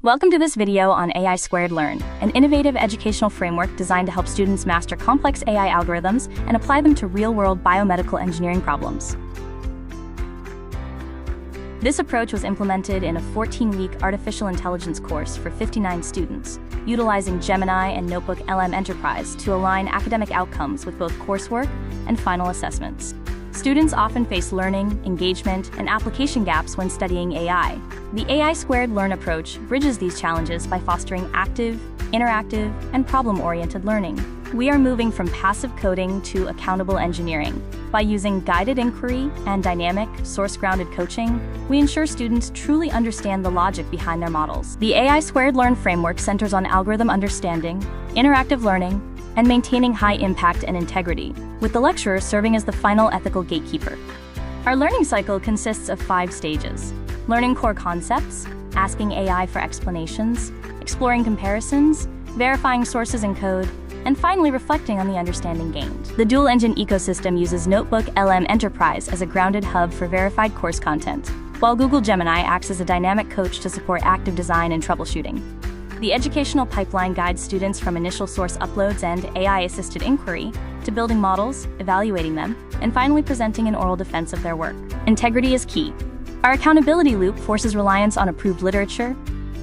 Welcome to this video on AI² Learn, an innovative educational framework designed to help students master complex AI algorithms and apply them to real-world biomedical engineering problems. This approach was implemented in a 14-week artificial intelligence course for 59 students, utilizing Gemini and Notebook LM Enterprise to align academic outcomes with both coursework and final assessments. Students often face learning, engagement, and application gaps when studying AI. The AI² Learn approach bridges these challenges by fostering active, interactive, and problem-oriented learning. We are moving from passive coding to accountable engineering. By using guided inquiry and dynamic, source-grounded coaching, we ensure students truly understand the logic behind their models. The AI² Learn framework centers on algorithm understanding, interactive learning, and maintaining high impact and integrity, with the lecturer serving as the final ethical gatekeeper. Our learning cycle consists of 5 stages: learning core concepts, asking AI for explanations, exploring comparisons, verifying sources and code, and finally reflecting on the understanding gained. The dual-engine ecosystem uses Notebook LM Enterprise as a grounded hub for verified course content, while Google Gemini acts as a dynamic coach to support active design and troubleshooting. The educational pipeline guides students from initial source uploads and AI-assisted inquiry to building models, evaluating them, and finally presenting an oral defense of their work. Integrity is key. Our accountability loop forces reliance on approved literature,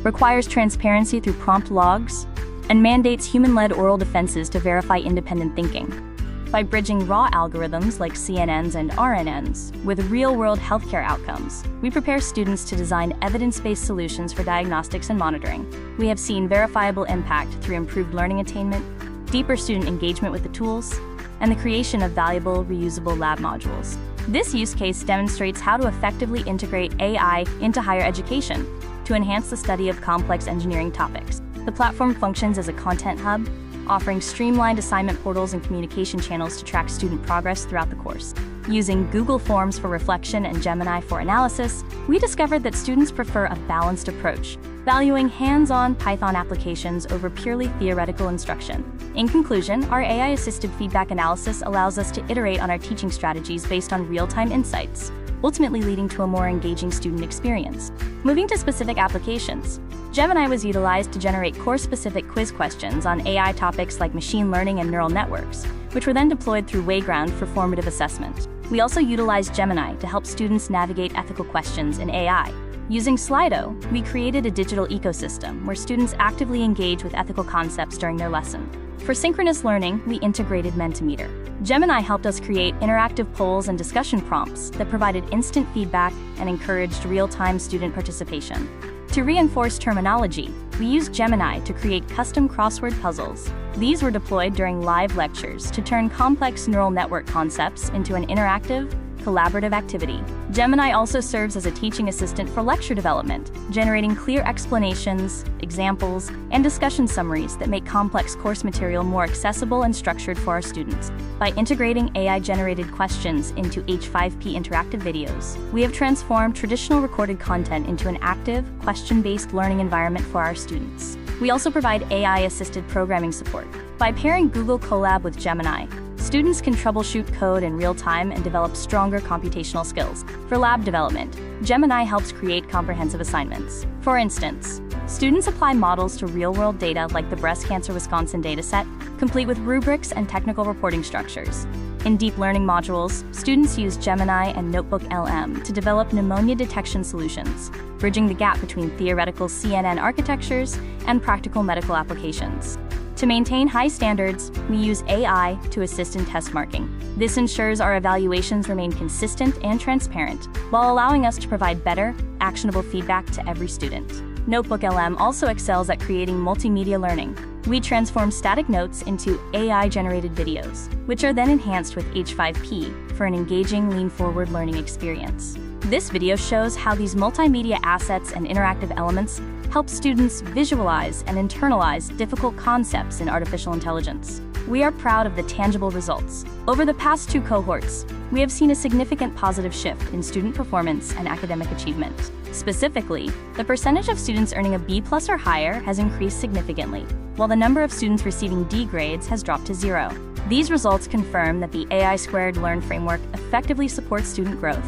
requires transparency through prompt logs, and mandates human-led oral defenses to verify independent thinking. By bridging raw algorithms like CNNs and RNNs with real-world healthcare outcomes, we prepare students to design evidence-based solutions for diagnostics and monitoring. We have seen verifiable impact through improved learning attainment, deeper student engagement with the tools, and the creation of valuable, reusable lab modules. This use case demonstrates how to effectively integrate AI into higher education to enhance the study of complex engineering topics. The platform functions as a content hub, offering streamlined assignment portals and communication channels to track student progress throughout the course. Using Google Forms for reflection and Gemini for analysis, we discovered that students prefer a balanced approach, valuing hands-on Python applications over purely theoretical instruction. In conclusion, our AI-assisted feedback analysis allows us to iterate on our teaching strategies based on real-time insights, ultimately leading to a more engaging student experience. Moving to specific applications, Gemini was utilized to generate course-specific quiz questions on AI topics like machine learning and neural networks, which were then deployed through Wayground for formative assessment. We also utilized Gemini to help students navigate ethical questions in AI. Using Slido, we created a digital ecosystem where students actively engage with ethical concepts during their lesson. For synchronous learning, we integrated Mentimeter. Gemini helped us create interactive polls and discussion prompts that provided instant feedback and encouraged real-time student participation. To reinforce terminology, we used Gemini to create custom crossword puzzles. These were deployed during live lectures to turn complex neural network concepts into an interactive, collaborative activity. Gemini also serves as a teaching assistant for lecture development, generating clear explanations, examples, and discussion summaries that make complex course material more accessible and structured for our students. By integrating AI-generated questions into H5P interactive videos, we have transformed traditional recorded content into an active, question-based learning environment for our students. We also provide AI-assisted programming support. By pairing Google Colab with Gemini, students can troubleshoot code in real time and develop stronger computational skills. For lab development, Gemini helps create comprehensive assignments. For instance, students apply models to real-world data like the Breast Cancer Wisconsin dataset, complete with rubrics and technical reporting structures. In deep learning modules, students use Gemini and Notebook LM to develop pneumonia detection solutions, bridging the gap between theoretical CNN architectures and practical medical applications. To maintain high standards, we use AI to assist in test marking. This ensures our evaluations remain consistent and transparent, while allowing us to provide better, actionable feedback to every student. Notebook LM also excels at creating multimedia learning. We transform static notes into AI-generated videos, which are then enhanced with H5P for an engaging, lean-forward learning experience. This video shows how these multimedia assets and interactive elements help students visualize and internalize difficult concepts in artificial intelligence. We are proud of the tangible results. Over the past 2 cohorts, we have seen a significant positive shift in student performance and academic achievement. Specifically, the percentage of students earning a B+ or higher has increased significantly, while the number of students receiving D grades has dropped to 0. These results confirm that the AI² Learn framework effectively supports student growth,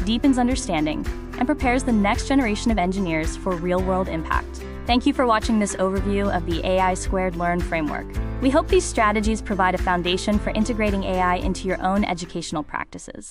deepens understanding, and prepares the next generation of engineers for real-world impact. Thank you for watching this overview of the AI² Learn framework. We hope these strategies provide a foundation for integrating AI into your own educational practices.